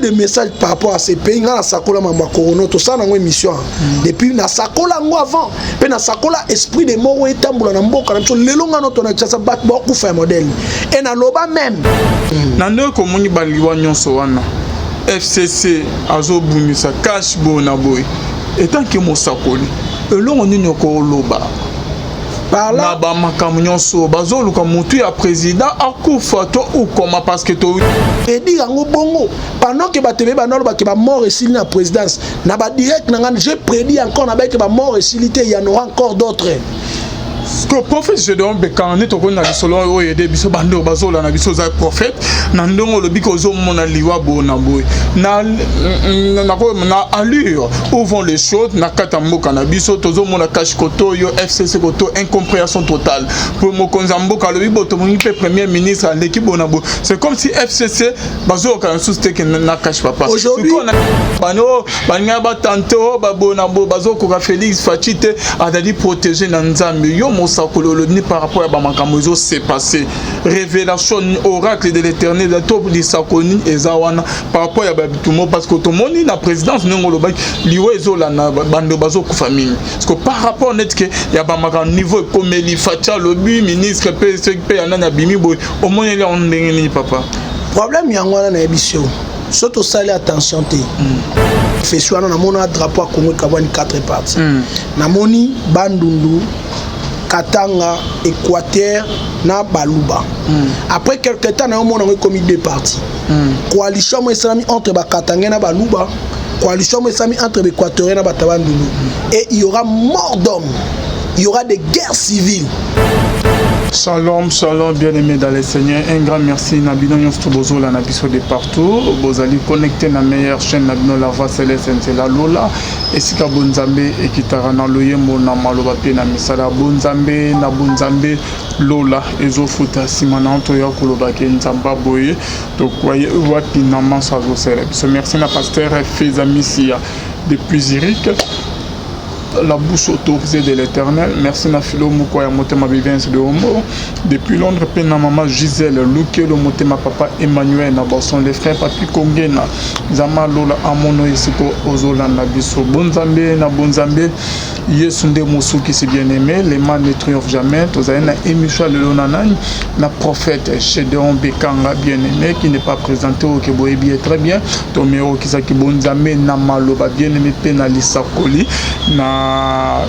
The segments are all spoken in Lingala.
de messages par rapport à ces pays. Na sakola mamba corona to ça na ngo émission. Depuis na sakola ngo avant, pe na sakola esprit de mort etambula na mboka na biso lelo ngano to na tshasa bat ba ku fa modèle. Et na loba même. Na ndo ko moni baliwa nyonso wana. FCC azobungisa cash bona boy. Et tant que mo sakoli, elongo nini ko loba. Par là, na ba makamnyo so bazolu ka mutu ya président akufa to ou comment parce que to et dire ngo bongo pendant que batebe banolo ba ke ba mort et na présidence na ba direct na j'ai prédit encore na ba ke ba mort et il y en aura encore d'autres. Ce que prophète Gédéon Bekane to kona bisolo o yede biso bando bazola na biso za prophète na ndongo lobi ko zo mona liwa bona boy na allure où vont les choses na katamboka na biso tozo mona cash koto yo FCC koto incompréhension totale pour mo konzamboka lobi boto mo pe premier ministre à l'équipe bona boy c'est comme si FCC bazo ka sous tek na cash papa aujourd'hui bano banya ba tanto ba bona bo bazo ko Félix Fatite a dit protéger na nzambe yo Mosakolo ni par rapport à Bamakamozo s'est passé révélation oracle de l'éternel de top de Sakoni et Zawana par rapport à Babitumo parce que tout le monde la présidence n'englobe liwe zola na bando bazo ku famille parce que par rapport net que ya Bamaka niveau comme Eli Fatia lobby ministre PSP anana bimi boy au moins il on ndengeni papa problème yangwana na ebisio surtout sali attention te fait soit na mona drapeau à Congo Kabani 4 parties na moni bandundu Katanga, Équateur, na Baluba. Après quelques temps, on a commis deux parties. Coalition islami entre Katanga et Baluba, coalition islami entre Équateur et Batabandulu. Et il y aura mort d'hommes, il y aura des guerres civiles. Shalom, shalom, bien-aimés dans les Seigneurs. Un grand merci. Nabino Yostobozo, la Nabiso de partout. Vous allez connecter la meilleure chaîne Nabino La Voix Céleste, c'est la Lola. Et si ka Bonzambe et Kitarana Loyemo na Malobape na Misala Bonzambe na Bonzambe Lola ezofuta simana to ya kolobake nzamba boye to croyez wati na mansa zo célèbre. Merci na pasteur Fezamisia depuis Zurich. La bouche autorisée de l'Éternel. Merci na Philo Moukoya Motema Vivence de Homo. Depuis Londres, Pena Maman Gisèle, Luke, le Motema Papa Emmanuel, Nabasson, les frères Papi Kongena, Zama Lola Amono Isiko, Ozola Nabiso, Bonzambe, na Bonzambe, Yesunde Moussou qui s'est bien aimé, les man ne triomphent jamais, Tozaina Emisha le Lonanan, la prophète Gédéon Bekanga bien aimé, qui n'est pas présenté au Keboebi est très bien, Tomero Kisaki Bonzambe, Namaloba bien aimé, Pena Lissakoli, na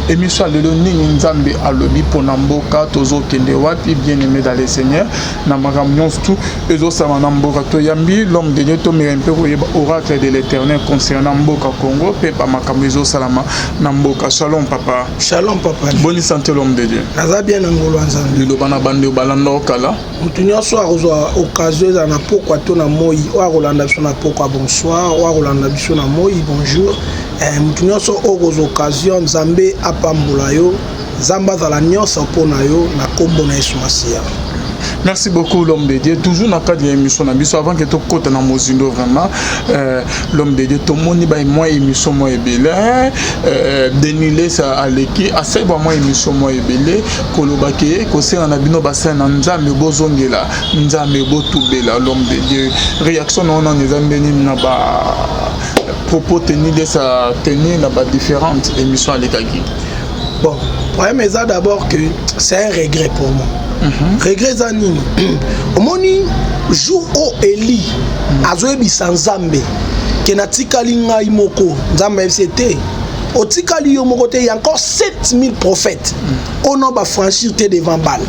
émission de l'Oning Nzambe à l'Obi Ponamboka, Tozo Kendewati, bien-aimé dans les Seigneurs, Namakamions tout, Ezo Samanamboka Toyambi, l'homme de Dieu, Tomirempe, oracle de l'Éternel concernant Mboka Congo, Pepa Makamezo Salama, Namboka. Shalom papa. Shalom papa. Bonne santé l'homme de Dieu. Naza bien Ngolo Nzambe. Lobana bande balanda okala. Mutunyo so akozwa occasion za na pokwa to na moi, o akolanda biso na pokwa bonsoir, o akolanda biso na moi bonjour. Mutunyo so okozo occasion Nzambe apambola yo, Zamba za la nyonso pona yo na kombo na Yesu Masia. Merci beaucoup l'homme de Dieu. Toujours dans le cadre de l'émission, avant que tu côté dans Mozindo vraiment, l'homme de Dieu, tout le monde est moi émission moi ebele, dénilé ça à l'équipe, assez bon moi émission moi ebele, kolobake, kose en abino bassin nzambe bozongela, nzambe botubela l'homme de Dieu. Réaction on en nzambe ni na ba propos tenir de sa tenir na ba différentes émissions à l'ékaki. Bon, problème est d'abord que c'est un regret pour moi. Regret zanini. Omoni jour au Eli azoebi sanzambe kenatikali ngai moko nzambe FCT otikali yo moko te, il y a encore 7000 prophètes on va franchir devant Baal.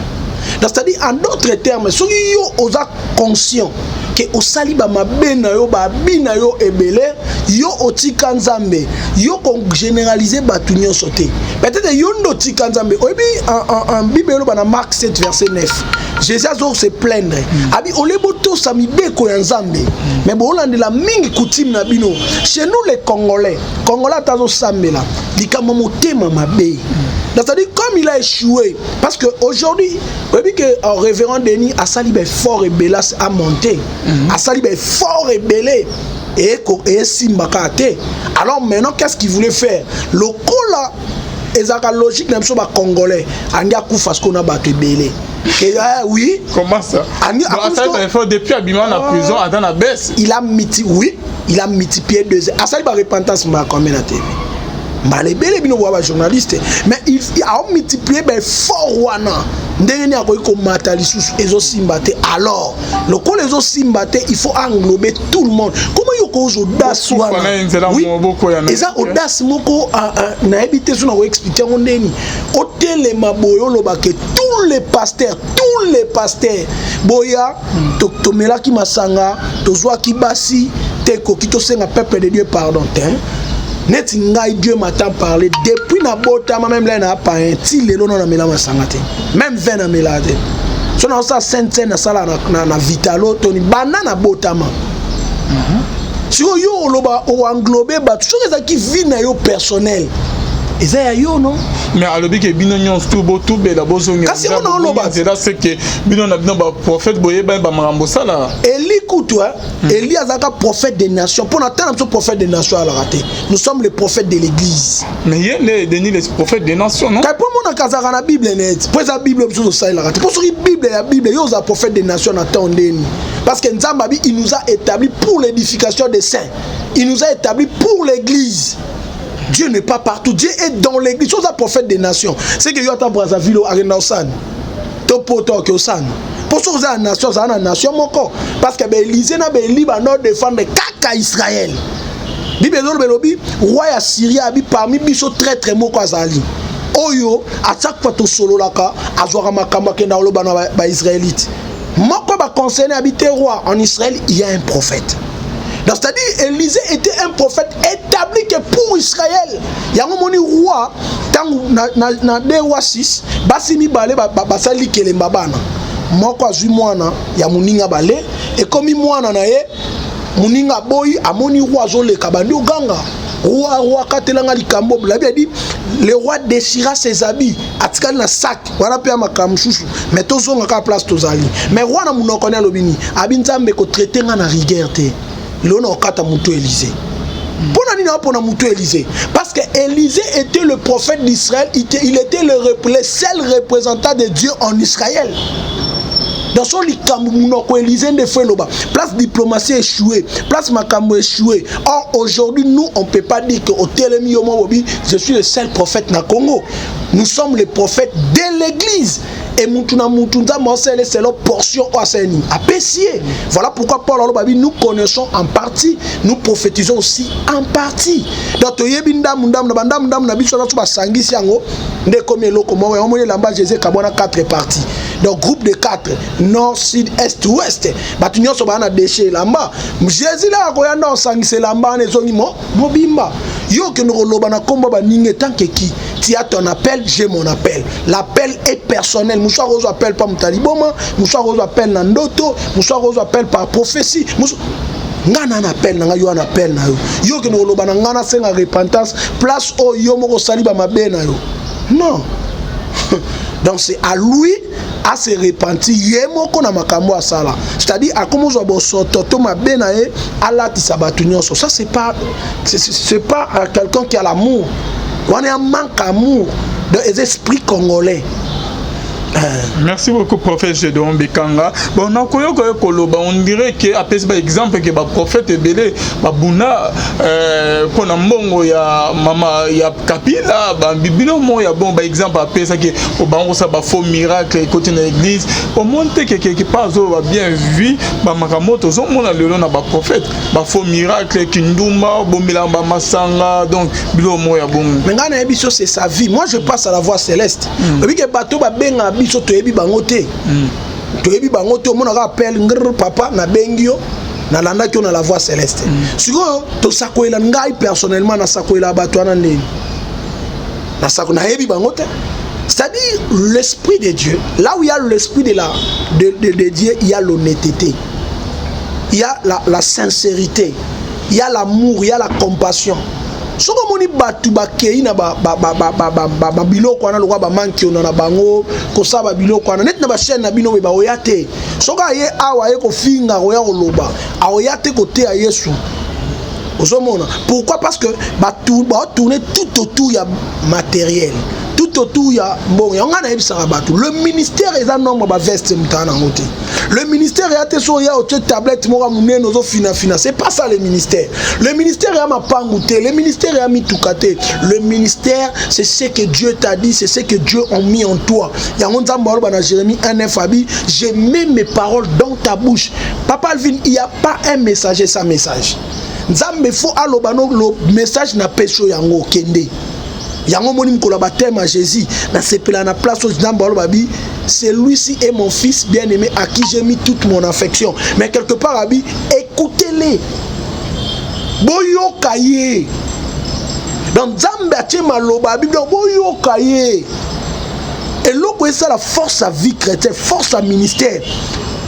C'est-à-dire en d'autres termes, si yo oza conscient que osali ba mabena yo ba bina yo ebele yo otika nzambe yo kon généraliser batu nyonso te. Peut-être yo ndo tika nzambe obi en Bible ba na Marc 7 verset 9. Jésus a se plaindre. Abi olebo to sami beko ya nzambe. Mais bo landela mingi coutume na bino. Chez nous les Congolais tazo sambela likama motema mabe. C'est-à-dire comme il a échoué, parce qu'aujourd'hui, vous voyez que révérend Denis a sali fort et bélas à monter, a sali fort et belé et simbakate. Alors maintenant, qu'est-ce qu'il voulait faire? Le coup là, et la logique même sur les Congolais, on a coup parce qu'on a battu belé. Oui. Comment ça? Depuis Abima la prison, attends la baisse. Il a multiplié 2 ans. Asali ba repentance ma combien na TV. Mbale bele bino wa journaliste, mais il a multiplié ben fort wana. Ndenge ni akoyi ko mata lisusu ezo simbate. Alors, le ko les simbate, il faut englober tout le monde. Comment yoko audace wana? Oui. Eza audace moko na ebité so na ko expliquer ndeni. Hôtel maboyo lobake tous les pasteurs boya tomela ki masanga tozwa ki basi teko kito senga peuple de Dieu pardon net ngai Dieu m'entend parler depuis na botama même là na pas un ti lelo na mela masanga te même 20 na mela te so na ça sainte na sala na vitalo toni banana botama si yo loba o englober ba tout ça qui vit na yo personnel. Eza yo non mais alobi ke bino nyonso tout bela bozonga kasi on a loba c'est que bino na bino ba prophète boye ba marambo sala Eli kutwa Eli azaka prophète des nations pour natana so prophète des nations à la raté nous sommes les prophètes de l'église mais il les prophètes des nations non kay pour mon kazaka na bible net pour sa bible so ça la raté pour sur bible yo za prophète des nations na tondeni parce que Nzambabi il nous a établi pour l'édification des saints il nous a établi pour l'église. Dieu n'est pas partout. Dieu est dans l'église. Chose à prophète des nations. C'est que Yota Brazzaville, Arena Osan. Topoto Osan. Pour ça, la nation, c'est la nation moko. Parce que l'Élysée n'a pas libre défendre Kaka Israël. Bible Belobi, roi à Syrie, parmi biso très très moko azali. Oyo, à chaque fois to solo laka, azwara makamba kenda oloba na israélite. Moko ba concerné habiter roi en Israël, il y a un prophète. C'est-à-dire, Élisée était un prophète établi que pour Israël. Il y a un roi, dans 2 rois 6, Basimi Balé, Basali Kelembabana. Moi, quand je suis moana, il y a Mouninga Balé, et comme il moana, Mouninga Boy, Amoni roi Zole Kabandi Uganga. Roi Katelanga Likambo, il a dit, le roi déchira ses habits, atikali na sac, wana pe ma kamchouchou, mais tozonga ka place tozali. Mais roi na munokone lobini, abinzambe ko traiter nga na rigueur te. L'on a kata muto Élisée. Pour muto Élisée. Parce que Élisée était le prophète d'Israël, il était le seul représentant de Dieu en Israël. Dans son likambo Élisée ne fait pas. Place diplomatie échouée, place makambo échouée. Or aujourd'hui nous on peut pas dire que au Télémi je suis le seul prophète na Congo. Nous sommes les prophètes de l'église. Et Moutouna c'est leur portion Oaseni. Apprécié. Voilà pourquoi Paul Alobabi, nous connaissons en partie, nous prophétisons aussi en partie. Donc, quatre parties. Donc, groupe de 4, nord, sud, est, ouest. Batunyo Sobana déchet là-bas. Jésus là, quand on s'angisse là-bas, on est mobimba. Yo que nous relobana combo ba ninge tant que qui. Tu as ton appel, j'ai mon appel. L'appel est personnel. Moussa Rose appelle par Moutaliboma, Moussa Rose appelle Nandoto, Moussa Rose appelle par prophétie. Ngana na appel na yo na appel na yo. Yo que nous relobana ngana senga repentance, place au yo moko saliba mabe na yo. Non. Donc c'est à lui à se repentir yemoko na makambo asala. C'est-à-dire à comment zo bosoto to mabe na e ala tisabatunyo. Ça c'est pas quelqu'un qui a l'amour. On est un manque d'amour des esprits congolais. Merci beaucoup, prophète Gédéon Bekanga. Bon, on dirait que, après par exemple, que le prophète est belé, Babuna, qu'on a mongo ya mama ya kapila, bibino mo ya bon, par exemple, après ça que au bango ça ba faux miracle côté de l'église, au monte que quelque part va bien vu, ba makamoto zo mona le na ba prophète, ba faux miracle kindumba, bomila ba masanga, donc bilo mo ya bon. Mais ngana ebiso c'est sa vie. Moi je passe à la voie céleste. Depuis que bateau ba benga biso toyebi bangote toyebi bangote omona ka appel ngr papa na bengio na landa ki on a la voix céleste siko to sakoela ngai personnellement na sakoela bato na ndeni na sako na yebi bangote. C'est-à-dire l'esprit de Dieu, là où il y a l'esprit de Dieu, il y a l'honnêteté, il y a la sincérité, il y a l'amour, il y a la compassion. Soko moni batu bakei na ba biloko na lokwa ba manki na bango ko sa ba biloko na net na ba chaîne na bino ba oyate soka ye awa ye ko finga oya oloba aoyate côté à Yesu ozomona. Pourquoi? Parce que ba tourner tout autour ya matériel, tout autour ya bon ya ngana ebisaka bato le ministère eza nombre ba veste mutana ngote le ministère ya te so ya o tablette moko munene ozo fina c'est pas ça le ministère ya mapangu te le ministère ya mitukate le ministère c'est ce que Dieu t'a dit c'est ce que Dieu a mis en toi ya nzamba aloba na Jérémie 1:9 abi je mets mes paroles dans ta bouche papa Alvin il y a pas un messager sans message nzambe faut aloba no le message na peso yango kende yango moni mkola baptême à Jésus na sepela na place au nzambe aloba bi celui-ci est mon fils bien-aimé à qui j'ai mis toute mon affection mais quelque part abi écoutez-les boyoka ye donc nzambe atie maloba abi boyoka ye et loko esa la force à vie chrétienne force à ministère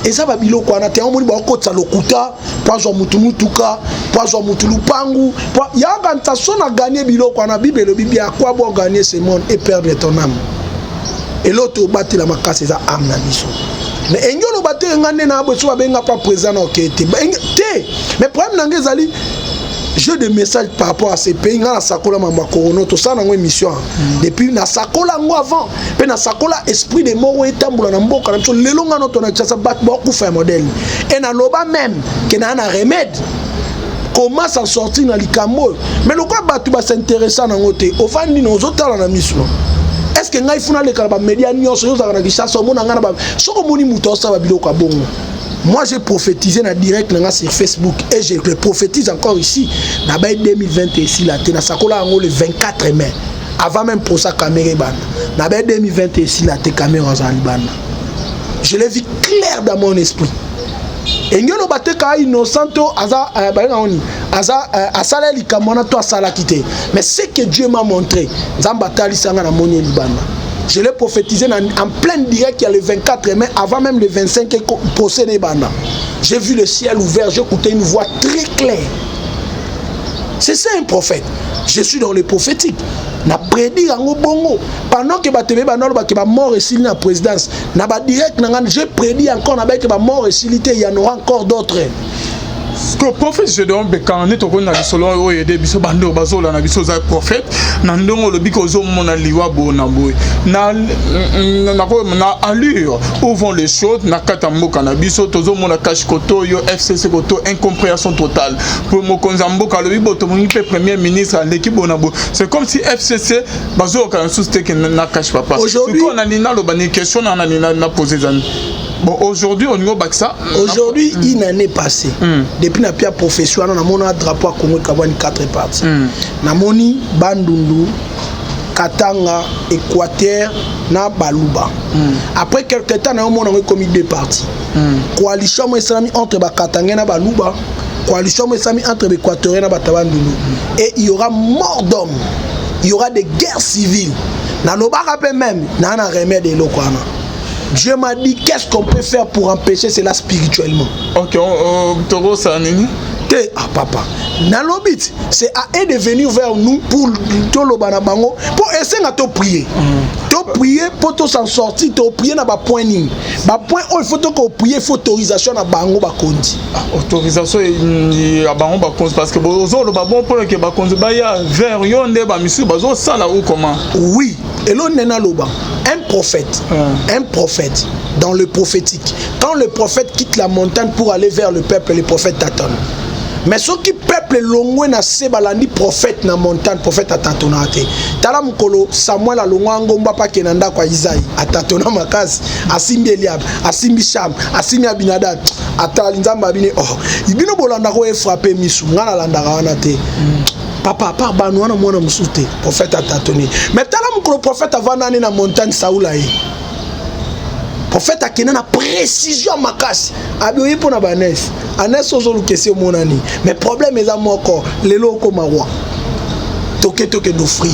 et ça va biloko ana te omoni ba kotsa lokuta pozo mutumutuka pozo mutulupangu ya kanta sona gagner biloko ana bible bibia quoi bon gagner ce monde et perdre ton âme et l'autre battre la makase za âme na biso mais engolo battre ngane na bo so benga pas présent na okete te mais problème nangé zali jeu de message par rapport à ces pays na sakola mamba corono to ça na ngo émission depuis na sakola ngo avant pe na sakola esprit de mort etambola na mboka na biso lelo ngano to na tsa bat beaucoup faire modèle et na loba même que na remède comment s'en sortir na likambo mais le quoi batu ba s'intéresser na ngote ofandi no zotala na miso est-ce que ngai funa le kala ba média nyonso yo za na kishasa mona ngana ba soko moni muto sa ba biloko bongo. Moi j'ai prophétisé na direct sur Facebook et je le prophétise encore ici. Na 2020 ici la te na sakola ngo le 24 mai. Avant même pour ça caméra ban. Na 2020 ici la te caméra en Liban. Je l'ai vu clair dans mon esprit. Et ngelo bateka innocento aza baingoni aza asala likamona to asala kité. Mais ce que Dieu m'a montré, nzamba tali sanga na moni Liban. Je l'ai prophétisé en plein direct il y a le 24 mai, avant même le 25 procédé banda. J'ai vu le ciel ouvert, j'ai écouté une voix très claire. C'est ça un prophète. Je suis dans le prophétique. Na prédit en bongo. Pendant que batebe banol ba ke ba mort et s'il na présidence, na ba direct na j'ai prédit encore na ba ke ba mort et s'il il y en aura encore d'autres. Que prophète je donne bekane to ko na solo o yede biso bando bazola na biso za prophète na ndongo lo biko zo mona liwa bona boy na allure où vont les choses na katamboka na biso tozo mona cash koto yo FCC koto incompréhension totale pour mo konzamboka lo bibo to moni premier ministre l'équipe bona bo c'est comme si FCC bazo ka sous-te que na cash papa aujourd'hui on a nina lo bani question na nina na poser zan. Bon, aujourd'hui, on y a ça. Aujourd'hui, une année passée, depuis la pierre professionnelle, on a un drapeau à Congo qui a 4 parties. Namoni, Bandundu, Katanga, Équateur, na Baluba. Après quelques temps, on a commis 2 parties. Coalition entre Katanga et Baluba, coalition entre Équateur et Bandundu. Et il y aura mort d'hommes, il y aura des guerres civiles. Dans nos barapes même, il y a un remède de l'Okwana. Dieu m'a dit qu'est-ce qu'on peut faire pour empêcher cela spirituellement. Ok, Toro Sanini. Papa. Dans l'obit, c'est à eux de venir vers nous pour essayer de prier. De prier pour s'en sortir, de prier dans le point. Il faut que prier, il faut autorisation à Bango Bakondi. Autorisation à Bango Bakondi parce que bon pour que Bakondi vers Yonde Bamisu Bazo Sala ou comment. Oui, et l'on est dans l'oba. Un prophète dans le prophétique. Quand le prophète quitte la montagne pour aller vers le peuple, les prophètes t'attendent. Mais ceux qui peuple longwe na sebalandi prophète na montagne, prophète atatonate. Tala mukolo Samuel alongwa ngomba pa kenanda kwa Isaïe, atatona makasi, asimbi Eliab, asimbi Sham, asimbi Abinadab, atali nzamba bine oh. Ibino bolanda ko e frapper misu, ngana landa wana te. Papa banu wana mwana musute, prophète atatoni. Mais tala mukolo prophète avana na montagne Saoula e. Prophète a une précision makasi aboyi pona banes anes ozolu question monani mais problème est à moko lelo comme roi toke d'offrir.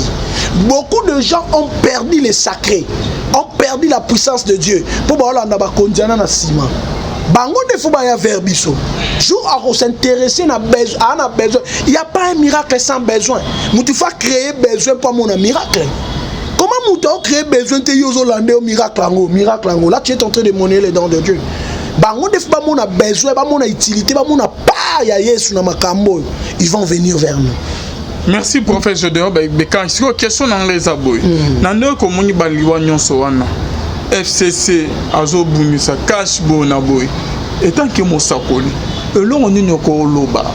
Beaucoup de gens ont perdu les sacrés, ont perdu la puissance de Dieu pour balanda ba kondiana na ciment bango de faut ba ya verbiso jour à s'intéresser na besoin il y a pas un miracle sans besoin mutu faut créer besoin pour mon miracle. Comment Mouton crée besoin de Yosolande au miracle ango. Là tu es en train de monnaie les dents de Dieu. Bango de fois mon a besoin, mon a utilité, mon a pas ya Yesu na makambo. Ils vont venir vers nous. Merci prophète Gédéon Bekanga. Si question dans les aboy. Nando ko moni baliwa nyonso wana. FCC azo bumisa cash bona boy. Etant que mosakoli. Elongo nini ko loba.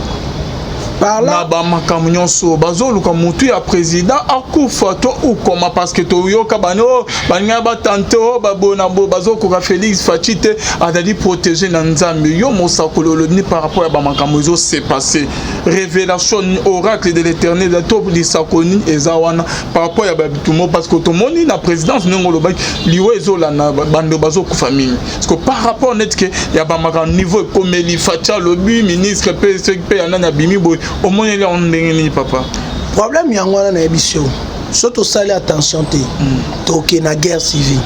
Na ba makamu nyonso bazo luka mutu ya président akufa to ou comment parce que to yoka bano banya ba tanto babona bo bazo ko Félix Fatite a dit protéger na nzambe yo mosakolo ni par rapport à ba makamu zo s'est passé révélation oracle de l'Éternel da to di sakoni ezawana par rapport à babitumo parce que to moni na présidence ngolo ba liwe zo la na bando bazo ku famille parce que par rapport net que ya ba makamu niveau comme Eli Fatia lobi ministre PSP anana bimi boy au moins il y a un déni papa. Problème yango na ebisio. Surtout ça attention te. Toke na guerre civile.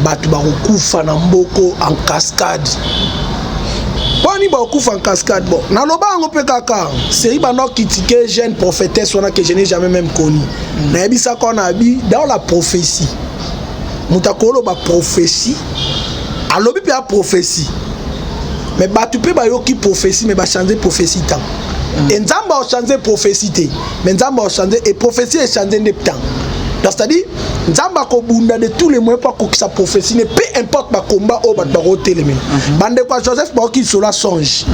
Batu ba kufa na mboko en cascade. Boni ba kufa en cascade bon. Na loba ngo pe kaka. C'est ba no critiquer jeune prophétesse wana que je n'ai jamais même connu. Na ebisa ko na bi dans la prophétie. Mutakolo ba prophétie. Alobi pe a prophétie. Mais tu peux pas yoki prophétie mais ba changer prophétie temps. Et nzamba a changer prophétie mais nzamba a changer et prophétie est changer de temps. C'est-à-dire nzamba ko bunda de tous les moyens pour que sa prophétie ne peu importe ba combat au ba roté les mêmes. Bande quoi Joseph ba ki cela songe.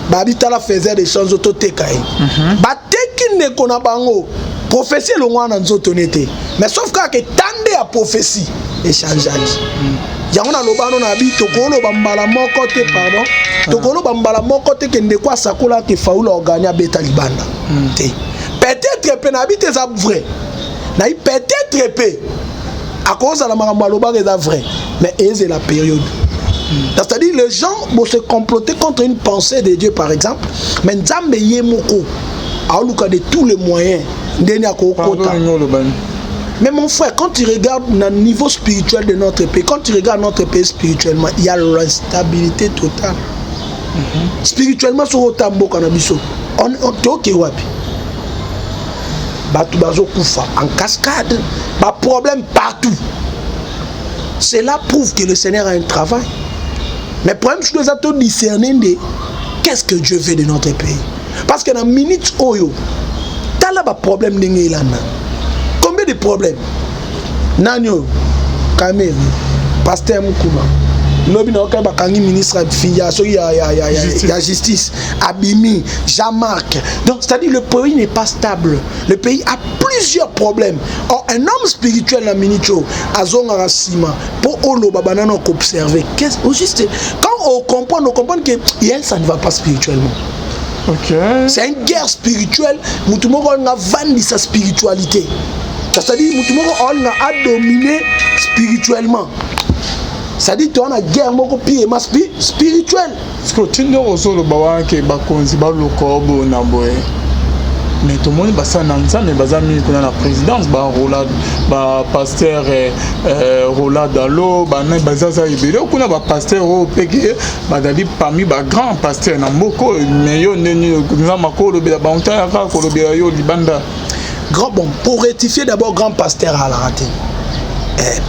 Ba bitala faisait des choses auto tekai. Ba teki ne kona bango prophétie le ngwana nzoto nete. Mais sauf que tande à prophétie et changeage. Yango na lobano na bi tokolo bambala moko te pardon tokolo bambala moko te ke ndekwa sakola ke faula oganya beta libanda te peut-être pe na bi te ça vrai na peut-être pe à cause de la makamaloba que ça vrai mais c'est la période c'est-à-dire les gens vont se comploter contre une pensée de Dieu par exemple mais nzambe yemoko a luka de tous les moyens ndeni akokota. Mais mon frère, quand tu regardes le niveau spirituel de notre pays, quand tu regardes notre pays spirituellement, il y a l'instabilité totale. Spirituellement, sur le tambo cannabis, on est ok wapi. Batu bazo kufa en cascade, pas problème partout. Cela prouve que le Seigneur a un travail. Mais le problème, c'est que nous avons discerné de qu'est-ce que Dieu veut de notre pays. Parce que dans la minute oyo, t'as là un problème de combien de problèmes? Nanyo, Kamel, Pasteur Mukuma, Lobi na oka bakangi ministre filiation ya justice, Abimi, Jean-Marc. Donc c'est-à-dire le pays n'est pas stable. Le pays a plusieurs problèmes. Or un homme spirituel na minicho azonga rasima pour olo babanana observer. Qu'est-ce juste quand on comprend que ça ne va pas spirituellement. Okay. C'est une guerre spirituelle. Mutumoko a vendu sa spiritualité. C'est-à-dire Mutumoko a dominé spirituellement. C'est-à-dire que tu as une guerre spirituelle. Parce que tu n'as pas dit que tu as mais tout le monde a ça mais bazami qu'on a la présidence Roland pasteur Roland Dalo bazaza ibero qu'on a pasteur au PG badali parmi ba grand pasteur na moko mais yo neni na makolo be ba onta ka ko be yo libanda grand bon pour rectifier d'abord grand pasteur à la raté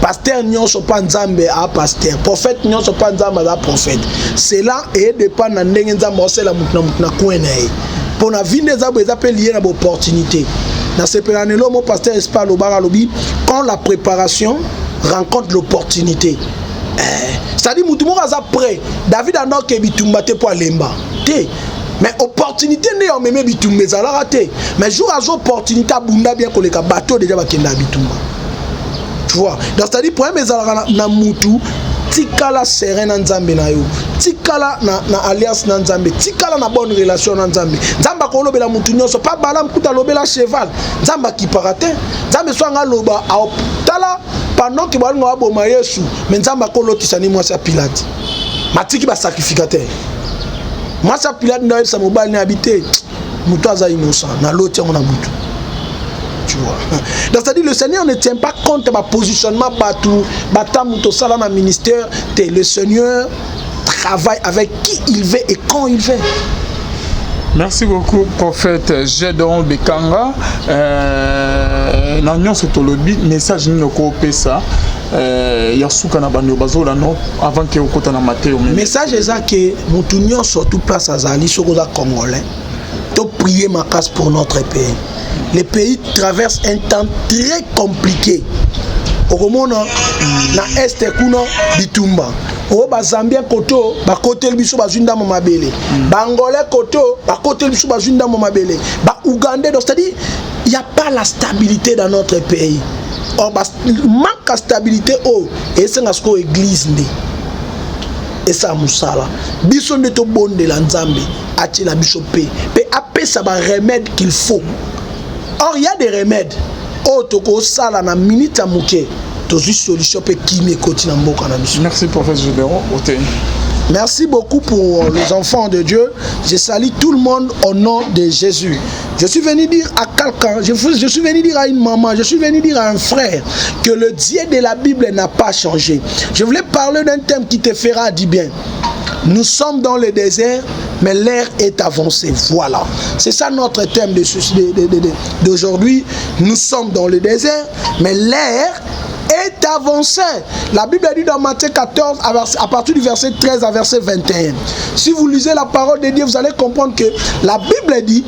pasteur nyon so pas nzambe a pasteur prophète nyon so pas nzambe a prophète cela est dépend na ndenge nzambe osela mutna kwena pour la vie des arbres, ils appellent lié à l'opportunité. Dans ce péranelo, mon pasteur Espa Lobara Lobi, quand la préparation rencontre l'opportunité. C'est-à-dire, Moutoumou Raza prêt. David a non que Bitumbate pour Lemba. Mais opportunité n'est en même Bitumbe, ça l'a raté. Mais jour à jour, opportunité à Bunda bien qu'on les bateau déjà Bakenda Bitumba. Tu vois? Donc, c'est-à-dire, pour un mezala na Moutou, tikala serein nzambe na yo tikala na alliance na nzambe tikala na bonne relation na nzambe nzamba ko lobela mutu nyonso pa bala mkuta lobela cheval nzamba ki parate nzambe so nga loba tala pendant que balingo aboma Yesu mais nzamba ko lotisa ni mwasi Pilate matiki ba sacrificateur mwasi Pilate ndoye sa mobali ni habité mutu aza innocent na loti ngo na mutu. Donc c'est-à-dire le Seigneur ne tient pas compte de ma positionnement batou batam to sala na ministère. Le Seigneur travaille avec qui il veut et quand il veut. Merci beaucoup prophète Gédéon Bekanga. Nanyon sotolobi message ni ko pesa yasuka na bando bazola no avant que okota na Matthieu. Message est ça que mutunyo surtout place azali sokoza congolais. de prier ma casse pour notre pays. Le pays traverse un temps très compliqué. Au Romona, na Est kuna bitumba. Au Zambien koto, ba côté le biso bazunda mamabele. Ba Angolais koto, ba côté le biso bazunda mamabele. Ba Ougandais, c'est-à-dire il y a pas la stabilité dans notre pays. Or manque de stabilité et c'est ce que l'église dit. Et ça musala. Biso ne to bonde la Nzambe, ati la biso pe. Pe apé ça va remède qu'il faut. Or il y a des remèdes. Oh toko sala na minute amuke. Tozi solution pe kimi koti na mboka na biso. Merci professeur Gédéon. Merci beaucoup pour les enfants de Dieu. Je salue tout le monde au nom de Jésus. Je suis venu dire à quelqu'un, je suis venu dire à une maman, je suis venu dire à un frère que le Dieu de la Bible n'a pas changé. Je voulais parler d'un thème qui te fera du bien. Nous sommes dans le désert, mais l'air est avancé. Voilà. C'est ça notre thème d'aujourd'hui. Nous sommes dans le désert, mais l'air est avancé. La Bible dit dans Matthieu 14, à partir du verset 13 à verset 21. Si vous lisez la parole de Dieu, vous allez comprendre que la Bible dit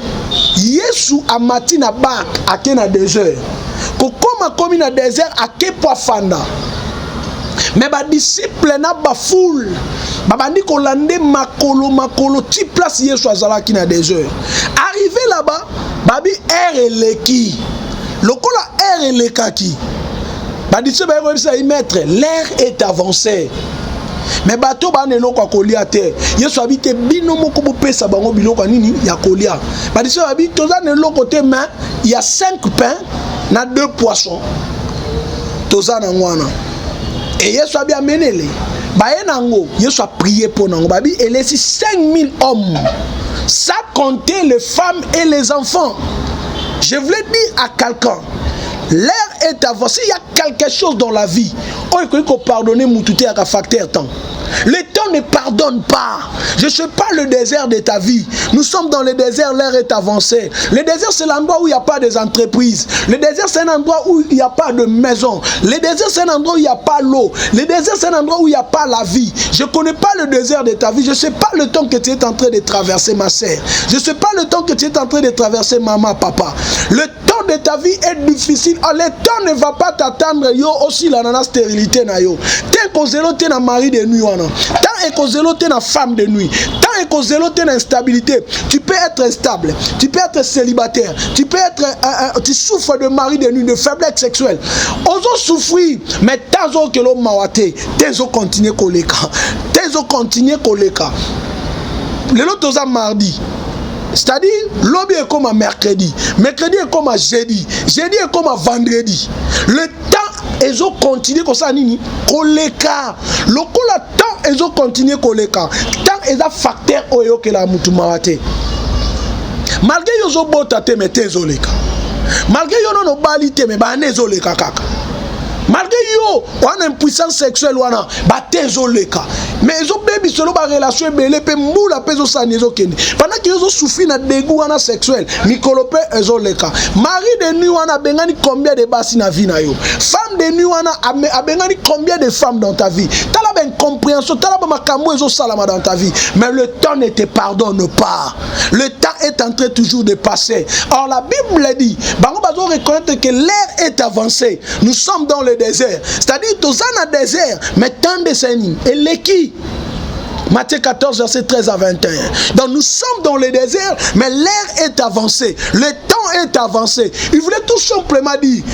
Yesu a mati na bak à kena désert. Comme a commis na désert à kepo fanda. Mais ba disciple na ba foule. Babandi kolande makolo ti place Yesu azala ki na désert. Arrivé là-bas, babi air eleki. Lokola air elekaki. L'air est avancé. Mais bateau bane loko kolia te. Yesu habite bino moko bo pesa bango biloko nini ya kolia. Badise habite toza ne loko te mais il y a 5 pains na 2 poissons. Toza na ngwana. Et Yesu abi amenele. Baye nango, Yesu a prié pour nango. Babi et laissé 5000 hommes. Ça comptait les femmes et les enfants. Je voulais dire à quelqu'un, l'air est avancé, il y a quelque chose dans la vie. On peut pardonner mon tout à facteur temps. Le temps ne pardonne pas. Je ne sais pas le désert de ta vie. Nous sommes dans le désert, l'air est avancé. Le désert, c'est l'endroit où il n'y a pas des entreprises. Le désert, c'est un endroit où il n'y a pas de maison. Le désert, c'est un endroit où il n'y a pas l'eau. Le désert, c'est un endroit où il n'y a pas la vie. Je ne connais pas le désert de ta vie. Je ne sais pas le temps que tu es en train de traverser, ma sœur. Je ne sais pas le temps que tu es en train de traverser, maman, papa. Le temps de ta vie est difficile. Oh, le temps ne va pas t'attendre. Yo aussi la nana stérilité na yo. Tant qu'on zélo t'es na mari de nuit wana. Tant qu'on zélo t'es na femme de nuit. Tant qu'on zélo t'es na instabilité. Tu peux être instable. Tu peux être célibataire. Tu peux être tu souffres de mari de nuit, de faiblesse sexuelle. Oso souffrir, mais tazo que l'homme mawate. Tezo continuer koleka. Tezo continuer koleka. Le lot toza mardi. C'est-à-dire, lobby est comme un mercredi. Mercredi est comme un jeudi. Jeudi est comme un vendredi. Le temps, ils ont continué comme ça, nini. Koleka. Le temps, ils ont continué koleka. Tant ils ont facteur oyo que la mutumawate. Malgré ils ont botate, mais t'es oleka. Malgré ils ont balité, mais bah n'est oleka kaka. Malgré yo, on a une puissance sexuelle, on a batezoleka. Mais ils ont baby solo ba relation belé pe moula peso sanezo kende. Pendant qu'ils ont souffert na dégoût wana sexuel, mikolope ezoleka. Mari de nuit wana bengani combien de basi na vie na yo. Femme de nuit wana bengani combien de femmes dans ta vie. T'as la compréhension, t'as la makambo ezo salama dans ta vie. Mais le temps ne te pardonne pas. Le temps est en train toujours de passer. Or la Bible dit, bango bazo reconnaître que l'air est avancé. Nous sommes dans le désert. C'est-à-dire tous en désert, mais tant de signes. Et l'équipe. Matthieu 14, verset 13 à 21. Donc nous sommes dans le désert, mais l'air est avancé. Le temps est avancé. Il voulait tout simplement dire,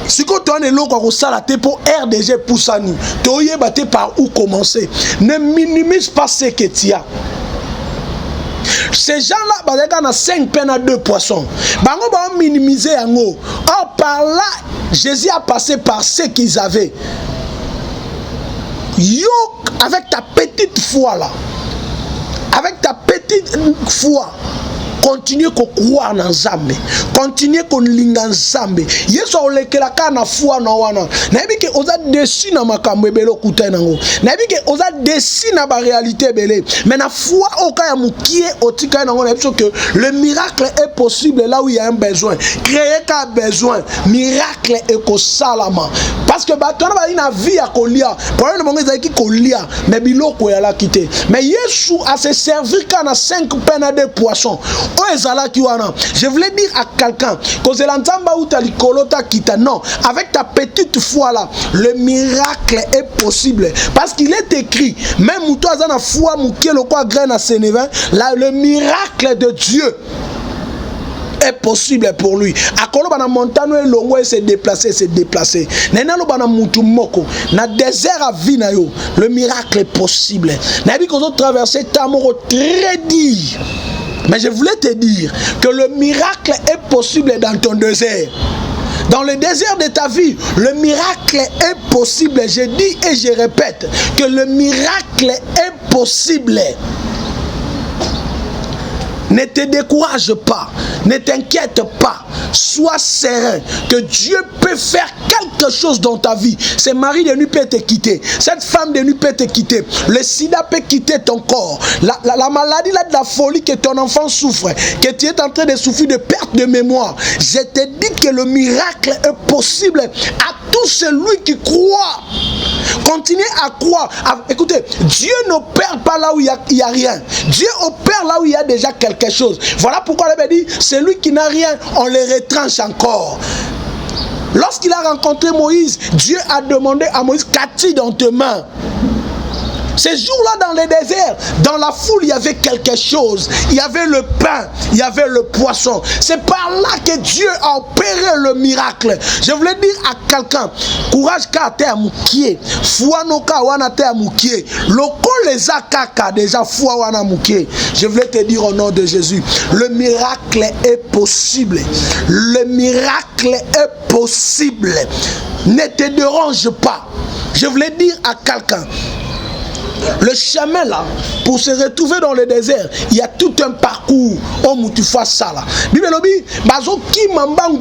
si tu as un long pour RDG pour ça, tu as par où commencer. Ne minimise pas ce que tu as. Ces gens-là, ils ont 5 peines à 2 poissons. Ils vont minimiser en haut. Or, par là, Jésus a passé par ce qu'ils avaient. Yo, avec ta petite foi là, avec ta petite foi, continuer à croire dans Nzambe, continuer à linga Nzambe. Yeso olekelaka na foi na wana. Nayebi ke oza déçu na makambo ebelo kuta nango. Nayebi ke oza déçu na ba réalité belé. Mais na foi oka ya mukie otika nango na que le miracle est possible là où il y a un besoin. Créer qu'un besoin, miracle est ko salama. Parce que batona ba ina vie à kolia. Problème de monga ki kolia, mais biloko ya la quitter. Mais Yesu a se servi kana 5 pains et 2 poissons. O ezala ki wana. Je voulais dire à quelqu'un que zelantamba ou ta likolota kita non, avec ta petite foi là, le miracle est possible parce qu'il est écrit même muto azana foi mukie lokwa graine à Sénévin, là le miracle de Dieu est possible pour lui. Akolo bana montano et longo et se déplacer. Nenalo bana mutu moko na désert à vie na yo, le miracle est possible. Na bi ko traverser tamoro très dur. Mais je voulais te dire que le miracle est possible dans ton désert. Dans le désert de ta vie, le miracle est possible. Je dis et je répète que le miracle est possible. Ne te décourage pas, ne t'inquiète pas, sois serein que Dieu peut faire quelque chose dans ta vie. Ce mari de nuit peut te quitter, cette femme de nuit peut te quitter, le sida peut quitter ton corps, la maladie là de la folie que ton enfant souffre, que tu es en train de souffrir de perte de mémoire. Je te dis que le miracle est possible à tout celui qui croit. Continuez à croire. Écoutez, Dieu n'opère pas là où il n'y a rien. Dieu opère là où il y a déjà quelque chose. Voilà pourquoi il dit, celui qui n'a rien, on le retranche encore. Lorsqu'il a rencontré Moïse, Dieu a demandé à Moïse, qu'as-tu dans tes mains? Ces jours-là dans le désert, dans la foule, il y avait quelque chose. Il y avait le pain, il y avait le poisson. C'est par là que Dieu a opéré le miracle. Je voulais dire à quelqu'un, courage ka terre moukié, foi no ka wana terre moukié, loko les akaka déjà foi wana moukié. Je voulais te dire au nom de Jésus, le miracle est possible. Le miracle est possible. Ne te dérange pas. Je voulais dire à quelqu'un, le chemin là, pour se retrouver dans le désert, il y a tout un parcours. Oh, tu fais ça là.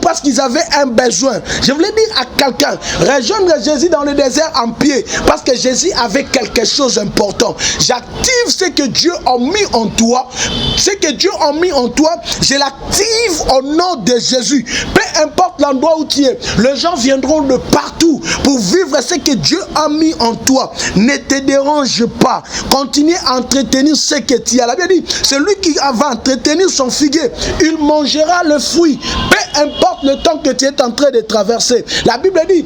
Parce qu'ils avaient un besoin. Je voulais dire à quelqu'un, rejoindre Jésus dans le désert en pied, parce que Jésus avait quelque chose d'important. J'active ce que Dieu a mis en toi. Ce que Dieu a mis en toi, je l'active au nom de Jésus. Peu importe l'endroit où tu es, les gens viendront de partout pour vivre ce que Dieu a mis en toi. Ne te dérange pas. Continue à entretenir ce que tu as. La Bible dit, celui qui va entretenir son figuier, il mangera le fruit. Peu importe le temps que tu es en train de traverser. La Bible dit,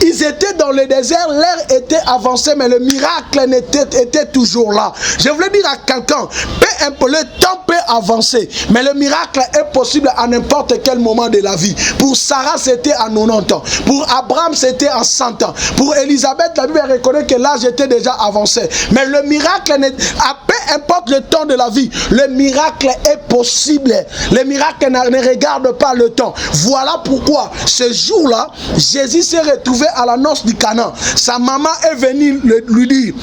ils étaient dans le désert, l'air était avancé, mais le miracle était toujours là. Je voulais dire à quelqu'un, peu importe, le temps peut avancer, mais le miracle est possible à n'importe quel moment de la vie. Pour Sarah, c'était à 90 ans. Pour Abraham, c'était à 100 ans. Pour Élisabeth, la Bible reconnaît que l'âge était déjà avancé. Mais le miracle, peu importe le temps de la vie, le miracle est possible. Le miracle ne regarde pas le temps. Voilà pourquoi ce jour-là, Jésus s'est retrouvé à la noce du Canaan. Sa maman est venue lui dire,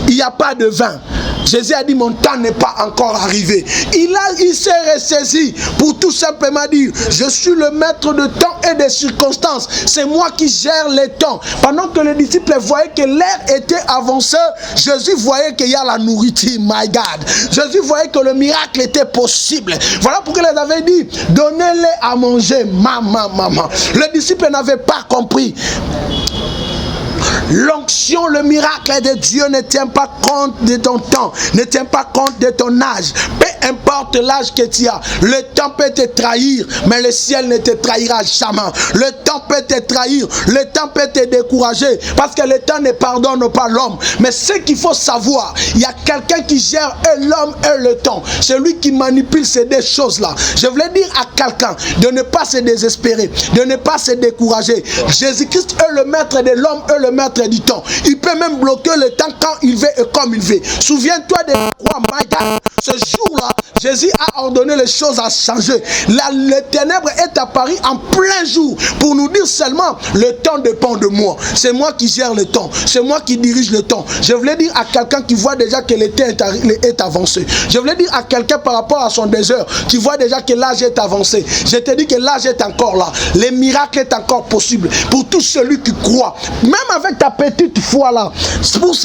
il n'y a pas de vin. Jésus a dit, mon temps n'est pas encore arrivé. Il s'est ressaisi pour tout simplement dire, je suis le maître de temps et des circonstances. C'est moi qui gère les temps. Pendant que les disciples voyaient que l'air était avancé, Jésus voyait qu'il y a la nourriture. My God. Jésus voyait que le miracle était possible. Voilà pourquoi il avait dit, donnez-les à manger. Maman. Les disciples n'avaient pas compris. L'onction, le miracle de Dieu ne tient pas compte de ton temps, ne tient pas compte de ton âge. Peu importe l'âge que tu as, le temps peut te trahir, mais le ciel ne te trahira jamais. Le temps peut te trahir, le temps peut te décourager, parce que le temps ne pardonne pas l'homme. Mais ce qu'il faut savoir, il y a quelqu'un qui gère l'homme et le temps. Celui qui manipule ces deux choses-là. Je voulais dire à quelqu'un de ne pas se désespérer, de ne pas se décourager. Jésus-Christ est le maître de l'homme et le maître du temps. Il peut même bloquer le temps quand il veut et comme il veut. Souviens-toi de quoi, my God. Ce jour-là, Jésus a ordonné les choses à changer. Les ténèbres est apparu en plein jour pour nous dire seulement le temps dépend de moi. C'est moi qui gère le temps. C'est moi qui dirige le temps. Je voulais dire à quelqu'un qui voit déjà que l'été est avancé. Je voulais dire à quelqu'un par rapport à son désert qui voit déjà que l'âge est avancé. Je te dis que l'âge est encore là. Les miracles est encore possible pour tout celui qui croit. Même avec ta petite foi là.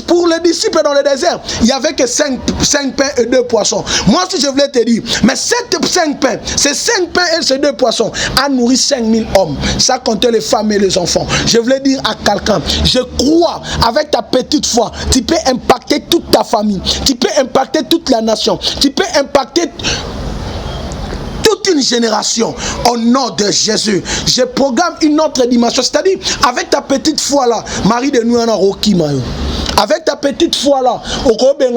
Pour les disciples dans le désert, il n'y avait que 5 pains et 2 poissons. Moi si je voulais te dire, mais ces 5 pains, ces 5 pains et ces 2 poissons a nourri 5000 hommes. Ça comptait les femmes et les enfants. Je voulais dire à quelqu'un, je crois avec ta petite foi, tu peux impacter toute ta famille, tu peux impacter toute la nation, tu peux impacter toute une génération au nom de Jésus. Je programme une autre dimension, c'est-à-dire avec ta petite foi là, Marie de Nuana Roki Mayo. Avec ta petite foi là,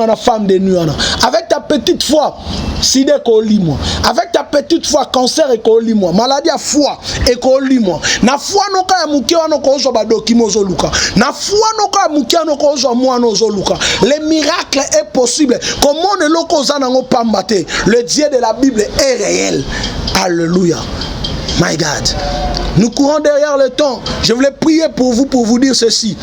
la femme de Nuana. Avec ta petite foi, sida ko-limwa. Avec ta petite foi, cancer et ko-limwa. Maladie à foi et ko-limwa. Na foi no ka muki wana ko zo ba dokimo zo luka. Na foi no ka muki wana ko zo mwana zo luka. Le miracle est possible. Comment ne loko zanango pambate. Le Dieu de la Bible est réel. Alléluia. My God. Nous courons derrière le temps. Je voulais prier pour vous dire ceci.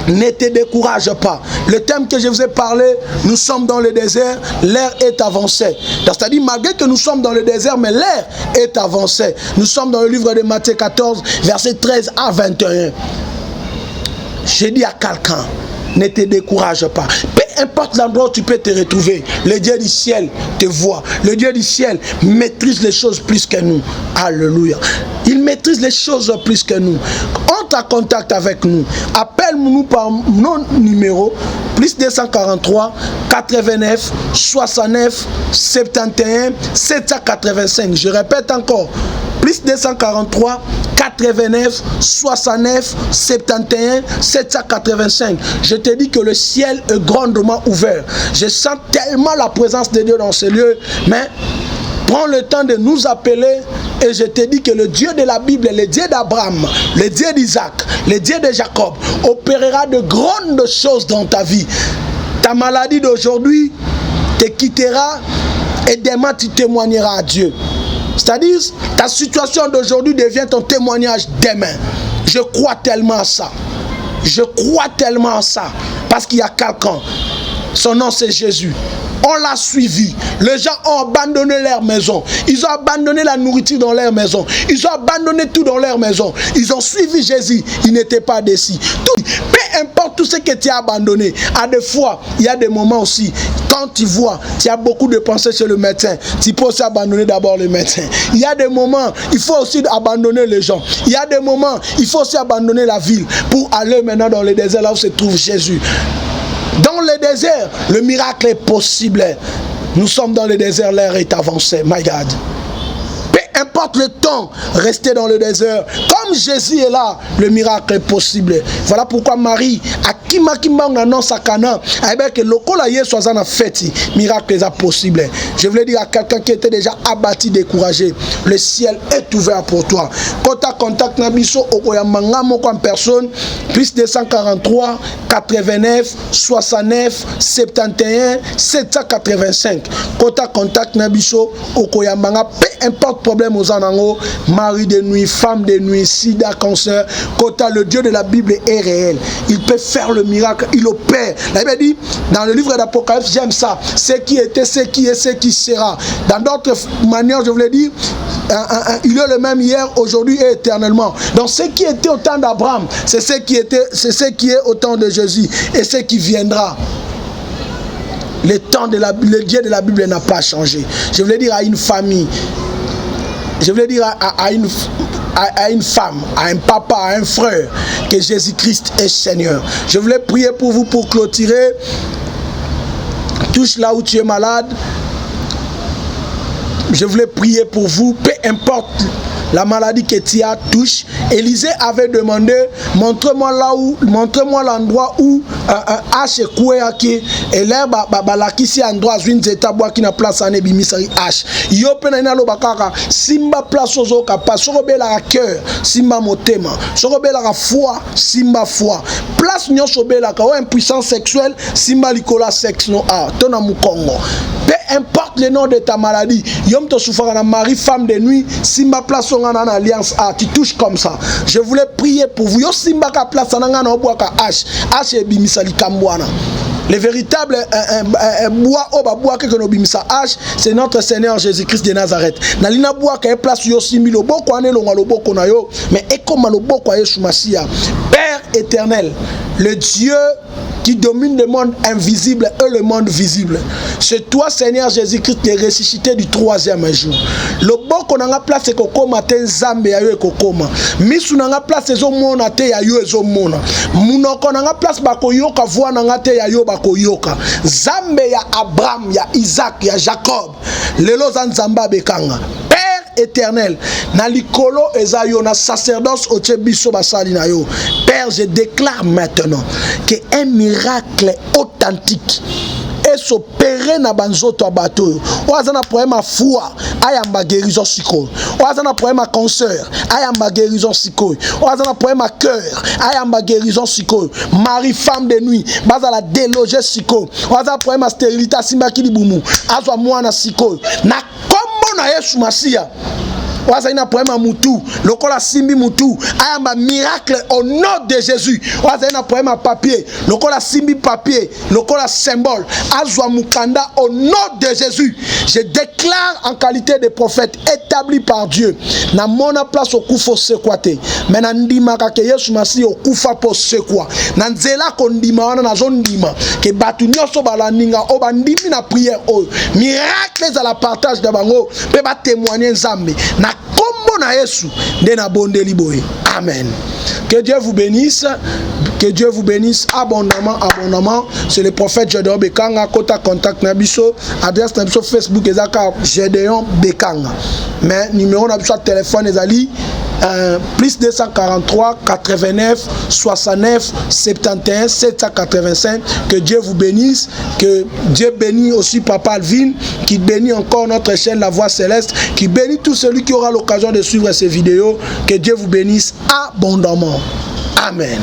Ne te décourage pas. Le thème que je vous ai parlé, nous sommes dans le désert, l'air est avancé. C'est-à-dire, malgré que nous sommes dans le désert, mais l'air est avancé. Nous sommes dans le livre de Matthieu 14, versets 13 à 21. Je dis à quelqu'un, ne te décourage pas. Peu importe l'endroit où tu peux te retrouver, le Dieu du ciel te voit. Le Dieu du ciel maîtrise les choses plus que nous. Alléluia. Il maîtrise les choses plus que nous. Entre en contact avec nous. Appelle-nous par nos numéros. Plus 243 89 69 71 785. Je répète encore. Plus 243 89 69 71 785. Je te dis que le ciel est grandement ouvert. Je sens tellement la présence de Dieu dans ce lieu. Mais prends le temps de nous appeler et je te dis que le Dieu de la Bible, le Dieu d'Abraham, le Dieu d'Isaac, le Dieu de Jacob opérera de grandes choses dans ta vie. Ta maladie d'aujourd'hui te quittera et demain tu témoigneras à Dieu. C'est-à-dire, ta situation d'aujourd'hui devient ton témoignage demain. Je crois tellement à ça. Je crois tellement à ça. Parce qu'il y a quelqu'un. Son nom c'est Jésus. On l'a suivi. Les gens ont abandonné leur maison. Ils ont abandonné la nourriture dans leur maison. Ils ont abandonné tout dans leur maison. Ils ont suivi Jésus. Ils n'étaient pas déçus. Peu importe tout ce que tu as abandonné. À des fois, il y a des moments aussi. Quand tu vois, tu as beaucoup de pensées chez le médecin. Tu peux aussi abandonner d'abord le médecin. Il y a des moments, il faut aussi abandonner les gens. Il y a des moments, il faut aussi abandonner la ville pour aller maintenant dans le désert là où se trouve Jésus. Dans le désert, le miracle est possible. Nous sommes dans le désert, l'air est avancé. My God. Peu importe le temps, restez dans le désert. Comme Jésus est là, le miracle est possible. Voilà pourquoi Marie, à Kima on annonce à Cana, avec le lokola soit en fête, miracle est possible. Je voulais dire à quelqu'un qui était déjà abattu, découragé, le ciel est ouvert pour toi. Quand tu as contact Nabiso, en personne, plus 243 89 69 71 785. Quand tu as contact Nabiso, Okoyamanga, peu importe problème aux anango, mari de nuit, femme de nuit, sida, cancer, quand le Dieu de la Bible est réel, il peut faire le miracle, il opère. La Bible dit, dans le livre d'Apocalypse, j'aime ça, ce qui était, ce qui est, ce qui sera. Dans d'autres manières, je voulais dire, il est le même hier, aujourd'hui et éternellement. Donc ce qui était au temps d'Abraham, c'est ce qui était, c'est ce qui est au temps de Jésus et ce qui viendra. Le temps de le Dieu de la Bible n'a pas changé. Je voulais dire à une famille, je voulais dire à une femme, à un papa, à un frère, que Jésus-Christ est Seigneur. Je voulais prier pour vous pour clôturer. Touche là où tu es malade. Je voulais prier pour vous, peu importe la maladie que tu as touche. Élisée avait demandé, montre-moi l'endroit où H est coué et l'air balakisi endroit une zeta bois qui na place en ebimisari H. Yope na ina lo bakaka simba place ozoka pas sorobela cœur simba motema sorobela foi simba foi place nyonso bela ka impuissance sexuelle simba likola sexe no a tona mukongo. Peu importe le nom de ta maladie, yom to souffra na mari femme de nuit simba place on en alliance A, tu touches comme ça. Je voulais prier pour vous. Yo simba ka place na na boaka H ebimisali kambwana. Le véritable bois oba bois que nous bimisa H, c'est notre Seigneur Jésus-Christ de Nazareth. Nalina bois que place yo simi lo boko ane lo ngalo boko na yo, mais ekoma lo boko Yesu Masia. Père éternel, le Dieu qui domine le monde invisible et le monde visible. C'est toi, Seigneur Jésus-Christ, qui est ressuscité du 3e jour. Le bon qu'on a place c'est kokoma te nzambe ya yo ekokoma. Misu na place ezo mona te ya yo ezo mona. Munoko na place bakoyoka voix na te ya yo bakoyoka. Zambe ya Abraham, ya Isaac, ya Jacob. Lelo zanzamba bekanga. Éternel, na likolo ezayo na sacerdoce ochebiso basali na yo. Père, je déclare maintenant que un miracle authentique et s'opérer na banzoto abato. Oazana problème à foi, ayamba guérison siko. Oazana problème à cancer, ayamba guérison siko. Oazana problème à cœur, ayamba guérison siko. Mari femme de nuit, bazala déloger siko. Oazana problème à stérilité simba kilibumu. Azwa mwana siko. Na kombo na Yesu Masia. Oaza ina poema mutu, lokola simbi mutu, ayamba miracle au nom de Jésus. Oaza ina poema papier, lokola simbi papier, lokola symbole, azwa mukanda au nom de Jésus. Je déclare en qualité de prophète établi par Dieu, na mona place au kufo sekwate, mais na ndima kake Yesu Masi au kufa po sekwa, na nzela kondima wana na zondima, ke batu nyoso balaninga, oba ndimi na prière o, miracle à la partage de bango, pe ba témoigner nzambe, na kombo na Yesu nde na bondeli boye. Amen. Que Dieu vous bénisse. Que Dieu vous bénisse abondamment, abondamment. C'est le prophète Gédéon Bekanga. Kota contact nabiso. Adresse nabiso Facebook ezaka Gédéon Bekanga. Mais numéro nabiso téléphone ezali plus 243 89 69 71 785. Que Dieu vous bénisse. Que Dieu bénisse aussi Papa Alvin, qui bénit encore notre chaîne La Voix Céleste, qui bénit tout celui qui aura l'occasion de suivre ces vidéos. Que Dieu vous bénisse abondamment. Amen.